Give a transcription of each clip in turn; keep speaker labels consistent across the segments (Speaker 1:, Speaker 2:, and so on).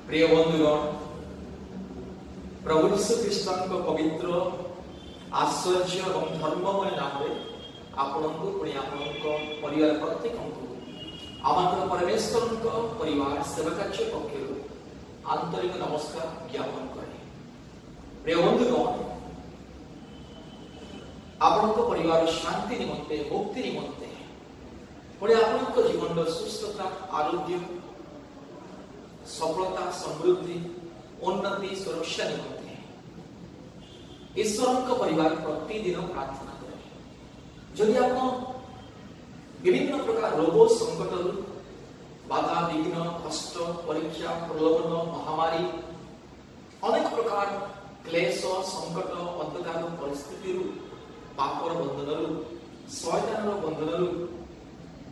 Speaker 1: प्रिय बंधुगण, प्रभु यीशु ख्रीष्ट पवित्र आश्चर्य और धर्ममय नाम आपको पुणी आपण परिवार प्रत्येक आम परमेश्वर परिवार सेवा कार्य पक्ष आंतरिक नमस्कार ज्ञापन करे। प्रिय बंधुगण, आपण परिवार शांति निमंते मुक्ति निमंते पुणी आपण जीवन सुस्थता आरोग्य सफलता समृद्धि उन्नति सुरक्षा निमंते ईश्वर परिवार प्रतिदिन प्रार्थना करें। जदि आप विभिन्न प्रकार रोग संकट बाधा विघ्न कष्ट परीक्षा प्रलोभन महामारी अनेक प्रकार क्लेश संकट अंधकार परिस्थिति पापर बंधन शैतान बंधन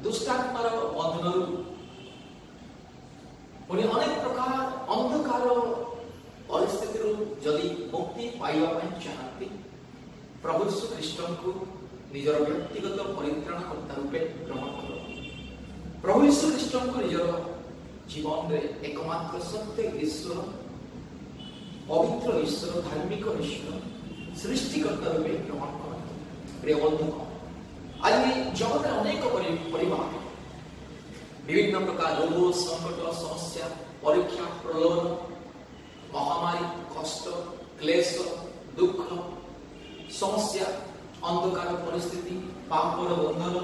Speaker 1: दुष्टात्मार बंधन पुणी अनेक प्रकार अंधकार परिस्थिति जदि मुक्ति पाइबा चाहती प्रभु यीशु ख्रीष्ट को निजर व्यक्तिगत परित्राणकर्ता रूपे ग्रहण कर। प्रभु यीशु ख्रीष्ट को निजर जीवन में एकमात्र सत्य ईश्वर पवित्र ईश्वर धार्मिक ईश्वर सृष्टिकर्ता रूपे ग्रहण कर। प्रिय बंधु, आज जगत अनेक परिवार विभिन्न प्रकार रोग संकट समस्या परीक्षा प्रलोभन महामारी कष्ट क्लेश दुख समस्या अंधकार परिस्थिति पापर बंधन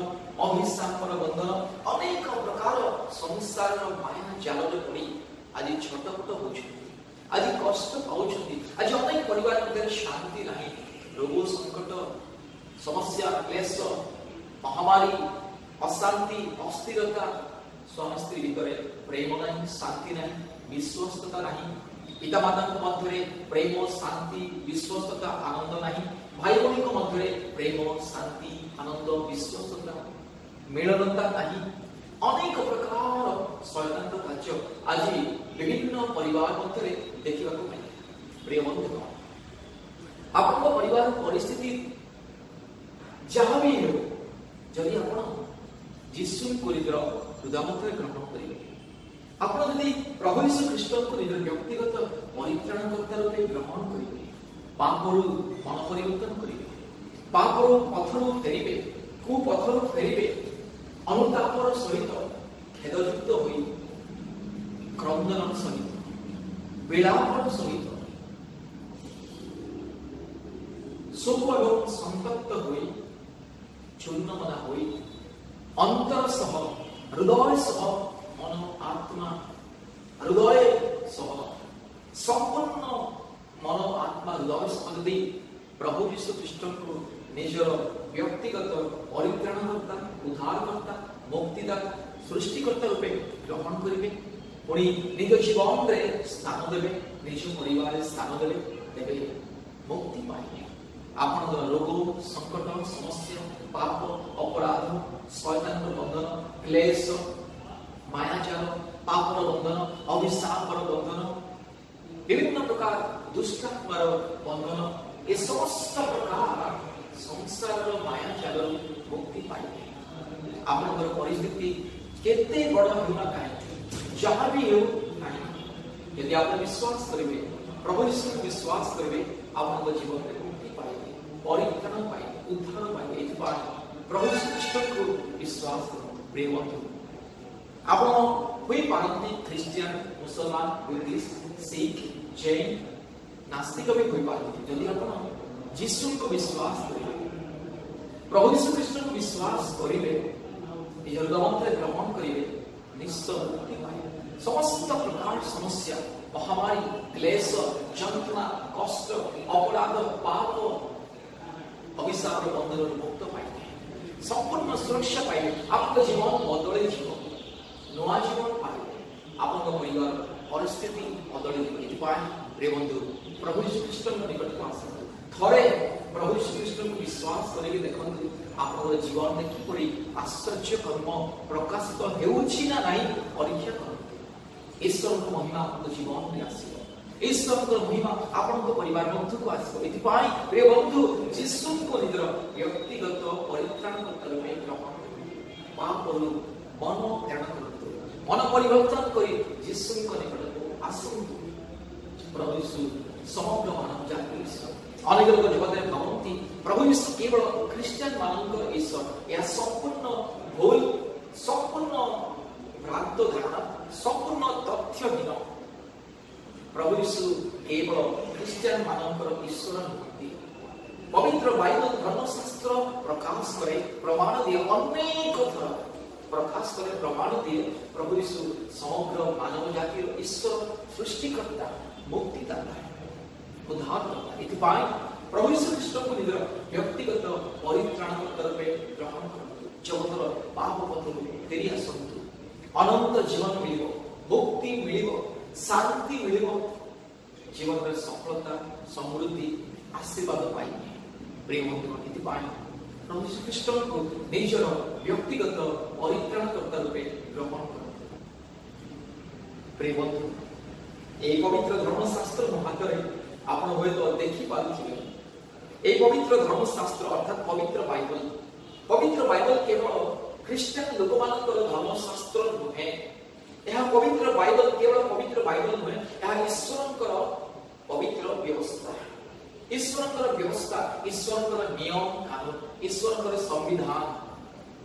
Speaker 1: अभिशापर बंधन अनेक प्रकार संसार माया जाल पड़ी आज छटपट होती आज कष्ट पाँच आज अनेक परिवार मध्य शांति ना रोग संकट समस्या क्लेश महामारी अशांति अस्थिरता स्वामी स्त्री भितर प्रेम नहीं शांति नहीं विश्वस्तता नहीं पिता माता मध्य प्रेम शांति विश्वस्तता आनंद नहीं भाई भाई मध्य प्रेम शांति आनंद विश्वस्तता मिलनता नहीं अनेक प्रकार शैतान कार्य आज विभिन्न परिवार मध्य देखा मिले। प्रिय बंधुगण, आप परिवार परिस्थिति जहाँ भी हो जदि आप जीशु को हृदय मध्य ग्रहण करेंगे आप जदि प्रभु यीशु ख्रीष्ट को निज व्यक्तिगत परित्राणकर्ता रूपे ग्रहण करेंगे पापरू मन परिवर्तन करेंगे पापरू पथरू फेरिबे कुपथरू फेरिबे अनुतापर सहित खेदयुक्त होई क्रंदन सहित विलापन सहित शोक एवं संतप्त होई चूर्णमना होई अंतर सह हृदय सह मन आत्मा हृदय सह संपूर्ण मन आत्मा हृदय सह यदि प्रभु यीशु ख्रीष्ट को निजर व्यक्तिगत परित्राणकर्ता उद्धारकर्ता मुक्तिदाता सृष्टिकर्ता रूपे ग्रहण करेंगे पुणी निज जीवन में स्थान देवे निज परिवार स्थान देवे तेरे मुक्ति पाइबे। आपण रोग संकट समस्या पाप अपराध शैतान बंधन क्लेश मायाजाल पापर बंधन अभिशापर बंधन विभिन्न प्रकार दुष्टात्मार बंधन ये समस्त प्रकार संसार मायाजाल मुक्ति पाइबे। आपनकर परिस्थिति केते बड़ होना कहीं जहाँ भी हो यदि आप विश्वास करेंगे प्रभु यीशु को विश्वास करेंगे आप जीवन में मुक्ति पाइबे परित्राण पाइबे उद्धार पाइबे। प्रभु यीशु ख्रीष्ट को विश्वास करो। प्रिय बंधु, आप हुई पारती ख्रिस्टियन मुसलमान बुद्धिस्ट सिख जैन नास्तिक भी हुई पारती यदि आप जीशु को विश्वास करेंगे प्रभु यीशु ख्रीष्ट को विश्वास करेंगे निज हृदय ग्रहण करेंगे निश्चय मुक्ति पाइबे। समस्त प्रकार समस्या महामारी क्लेश जंत्रणा कष्ट अपराध पाप अभिशाप बंधन मुक्त पाइबे संपूर्ण सुरक्षा पाइबे आपका जीवन बदले नुआ जीवन पाइबे आपन परिवार परिस्थिति बदले प्रिय बंधु प्रभु यीशु ख्रीष्ट निकट को आस थरे प्रभु यीशु ख्रीष्ट को विश्वास करके देखते आप जीवन में किपरि आश्चर्य कर्म प्रकाशित होउछि ना नहीं परीक्षा कर। ईश्वर को महिमा आपको जीवन में आसीबो ईश्वर को महिमा आपन परिवार मध्य को आसीबो। एतिपाई प्रिय बंधु जीशु को निज व्यक्तिगत परित्राणकर्ता रूपे ग्रहण पापरू मन फेरण करतु मन परिवर्तन करी जीशु को निकट आसतु प्रभु यीशु समग्र मानव जाति ईश्वर अनेक लोग जगत भावती प्रभु यीशु केवल ख्रीस्टियन मानव ईश्वर यह संपूर्ण भूल संपूर्ण भ्रांत धारणा संपूर्ण तथ्यहीन प्रभु यीशु केवल ख्रीस्टियन मानव ईश्वर नुहति पवित्र बाइबल धर्मशास्त्र प्रकाश करे प्रमाण दिए अनेक थर प्रकाश करे प्रमाण दिए प्रभु यीशु समग्र मानव जाति ईश्वर सृष्टिकर्ता मुक्तिदाता उद्धारकर्ता इतिपाई प्रभु यीशु ख्रीष्ट को निज व्यक्तिगत परित्राणकर्ता रूपे ग्रहण करतु जगतर पाप पथरु फेरी आसतु अनंत जीवन मिलिबो मुक्ति मिलिबो शांति मिलिबो जीवन में सफलता समृद्धि आशीर्वाद पाइबे प्रिय बंधु इतिपाई प्रभु यीशु ख्रीष्ट को निजर व्यक्तिगत परित्राणकर्ता रूपे ग्रहण करतु प्रिय बंधु ए पवित्र धर्मशास्त्र हाथ में आपण हुए तो देखि पारुथिबे ए पवित्र धर्मशास्त्र अर्थात पवित्र बाइबल केवल ख्रीस्टियन लोक मानकर धर्मशास्त्र नुहे यह पवित्र बाइबल केवल पवित्र बाइबल नुहे यह ईश्वरकर पवित्र व्यवस्था ईश्वरकर नियम कानून ईश्वरकर संविधान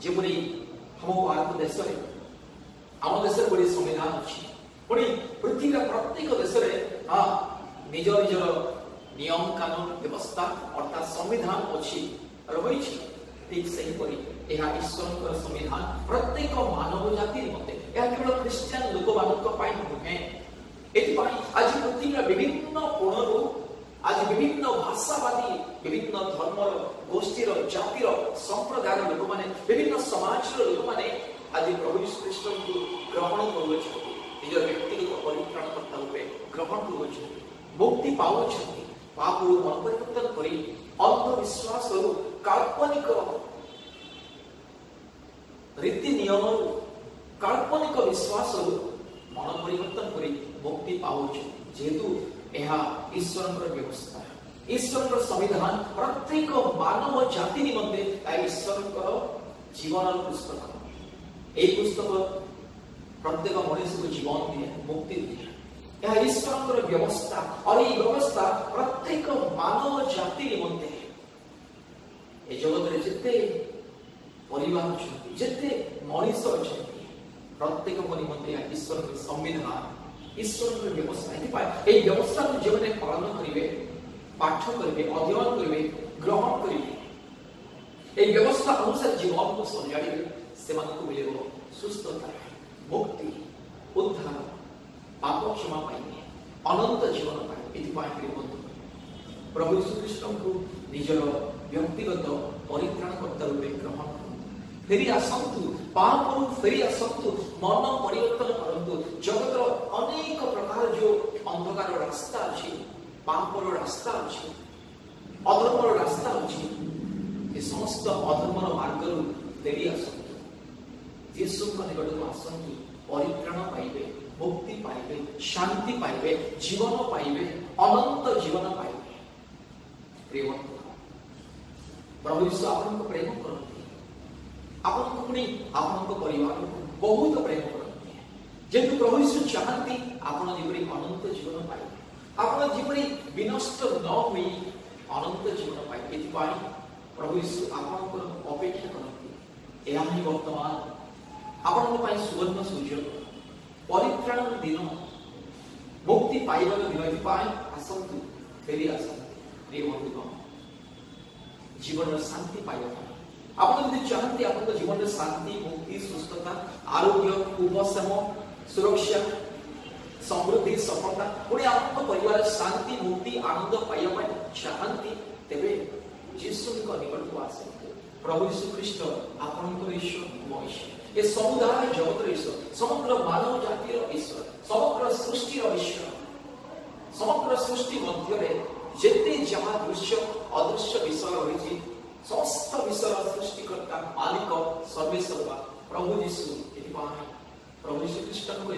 Speaker 1: जेपरि हम भारत देश रे आम देश बड़ी संविधान अछि पुणी पृथ्वी प्रत्येक देश निज निजर नियम कानून व्यवस्था अर्थात संविधान अच्छी रही ठीक से यह ईश्वर संविधान प्रत्येक मानव जाति निमंते यह केवल ख्रीस्टियन लोक मान नुहे आज पृथ्वी विभिन्न कोणरू आज विभिन्न भाषावादी विभिन्न धर्मर गोष्ठीर जातिर संप्रदायर लोक मैंने विभिन्न समाज लोक मैंने आज प्रभु यीशु ख्रीष्ट को ग्रहण कर निज व्यक्तिगत परित्राणकर्ता रूपे ग्रहण कर मुक्ति पाऊ पाप मन परिवर्तन कर अंधविश्वास काल्पनिक रीति नियम काल्पनिक विश्वास मन परिवर्तन कर मुक्ति पाऊ जेहेतु यह ईश्वर व्यवस्था ईश्वर संविधान प्रत्येक मानव जाति निमंते ईश्वर जीवन पुस्तक यह पुस्तक प्रत्येक मनुष्य को जीवन दिए मुक्ति दिए यह ईश्वर व्यवस्था और ये व्यवस्था प्रत्येक मानव जाति निमंते ये जगत रे जिते परिवार अछि जिते मनुष्य अछि प्रत्येक को निमंते ईश्वर संविधान ईश्वर व्यवस्था ये व्यवस्था को जो पालन करेंगे पाठ करेंगे अध्ययन करेंगे ग्रहण करेंगे ये व्यवस्था अनुसार जीवन को सजाड़े से मिले सुस्थता मुक्ति उद्धार पाप क्षमा पाइबे अनंत जीवन पाइबे बंधु प्रभु यीशु ख्रीष्ट को निजर व्यक्तिगत परित्राणकर्ता रूपे ग्रहण फेरी आसतु पापरू फेरी आसतु मन परिवर्तन करंतु जगतर अनेक प्रकार जो अंधकार रास्ता अछि पापर रास्ता अछि अधर्मर रास्ता अछि ये समस्त अधर्मर मार्गरू फेरी आसतु यीशु को निकट को आसतु परित्राण पाइबे मुक्ति पाइबे शांति पाइबे जीवन पाइबे अनंत जीवन पाइबे प्रिय बंधु प्रभु यीशु आपन को प्रेम करते आपन को आपन को परिवार को बहुत प्रेम करते हैं जेतु प्रभु यीशु चाहती आपन जीवरी अनंत जीवन पाइबे आपन जीवरी विनष्ट न होई अनंत जीवन पाइबे एतिपाई प्रभु यीशु आपन को अपेक्षा करते एहा ही वर्तमान आपन को सुवर्ण सुयोग परित्राण दिन मुक्ति पाइबार दिन एतिपाई आसतु फेरी आसतु प्रिय बंधुगण जीवन शांति पाइबा आप चाहते आप जीवन में शांति मुक्ति सुस्थता आरोग्य उपशम सुरक्षा समृद्धि सफलता पुणी आप परिवार शांति मुक्ति आनंद पाइबा चाहती तेरे यीशु निकट को आसते प्रभु यीशु ख्रीष्ट आपन ईश्वर मो ईश्वर ये समुदाय जगत ईश्वर समग्र मानव जातिर ईश्वर समग्र सृष्टि ईश्वर समग्र सृष्टि मध्य जेते जहाँ दृश्य अदृश्य विषय रही समस्त विषय सृष्टिकर्ता मालिक सर्वेश्वर प्रभु यीशु प्रभु यीशु ख्रीष्ट को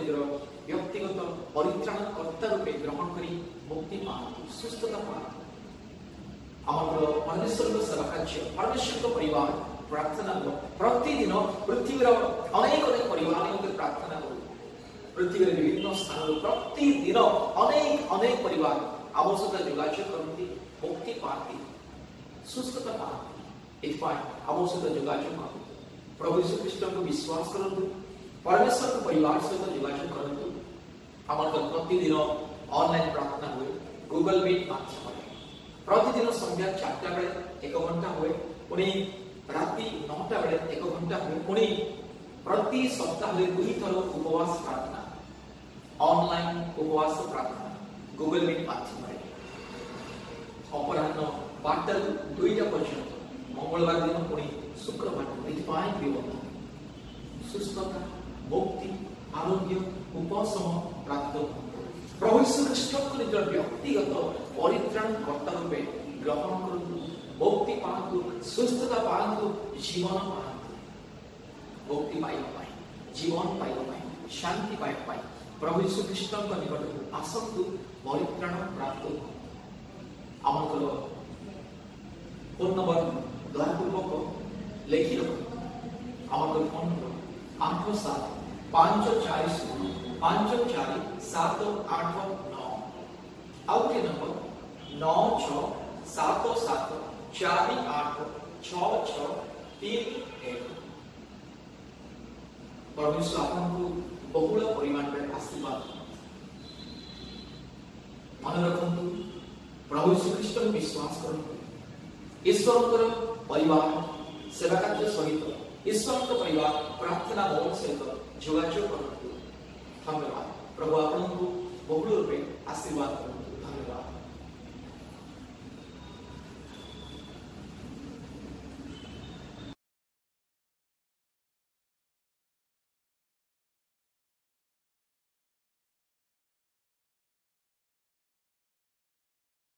Speaker 1: व्यक्तिगत परित्राणकर्ता रूपे ग्रहण कर मुक्ति पातु सुस्थता पातु आम परमेश्वर सेवा कार्य परमेश्वर परिवार प्रार्थना करो प्रतिदिन पृथ्वी अनेक अनेक परिवार प्रार्थना करो पृथ्वी विभिन्न स्थान प्रतिदिन अनेक अनेक परिवार आम सहित जोगाजोग करती मुक्ति पाती सुस्थता पाती आम सहित जोगाजोग करूँ प्रभु यीशु ख्रीष्ट को विश्वास करूँ परमेश्वर को परिवार सहित जोगाजोग करूँ आम प्रतिदिन ऑनलाइन प्रार्थना हुए गूगल मीट माध्यम प्रतिदिन संध्या 4टा बेले 1 घंटा हुए पुणी राति 9टा बेले 1 घंटा हुए पुणी प्रति सप्ताह 2 थर उपवास प्रार्थना ऑनलाइन उपवास प्रार्थना गूगल मीट माध्यम अपराह्न 12 ରୁ 2ଟା पर्यंत मंगलवार दिन पुणी शुक्रवार दिन सुस्थता मुक्ति आरोग्य उपशम प्राप्त प्रभु यीशु ख्रीष्ट को निज व्यक्तिगत परित्राण कर्ता रूपे ग्रहण करतु मुक्ति पातु सुस्थता पातु जीवन पातु मुक्ति पाइबा जीवन पाइबा शांति पाइबा प्रभु यीशु ख्रीष्ट निकट आसतु परित्राण प्राप्त आमर फोन नंबर दयापूर्वक लिखि रख आमर फोन नंबर 8754 54789 आउ के नंबर 9677486631 परमेश्वर आपको बहुल परिमाण में आशीर्वाद मन रखु प्रभु यीशु ख्रीष्ट को विश्वास करूँ ईश्वर परिवार सेवा कार्य सहित ईश्वर परिवार प्रार्थना भवन सहित जोगाजोग करूँ धन्यवाद प्रभु आपको बहुल रूपे आशीर्वाद करूँ।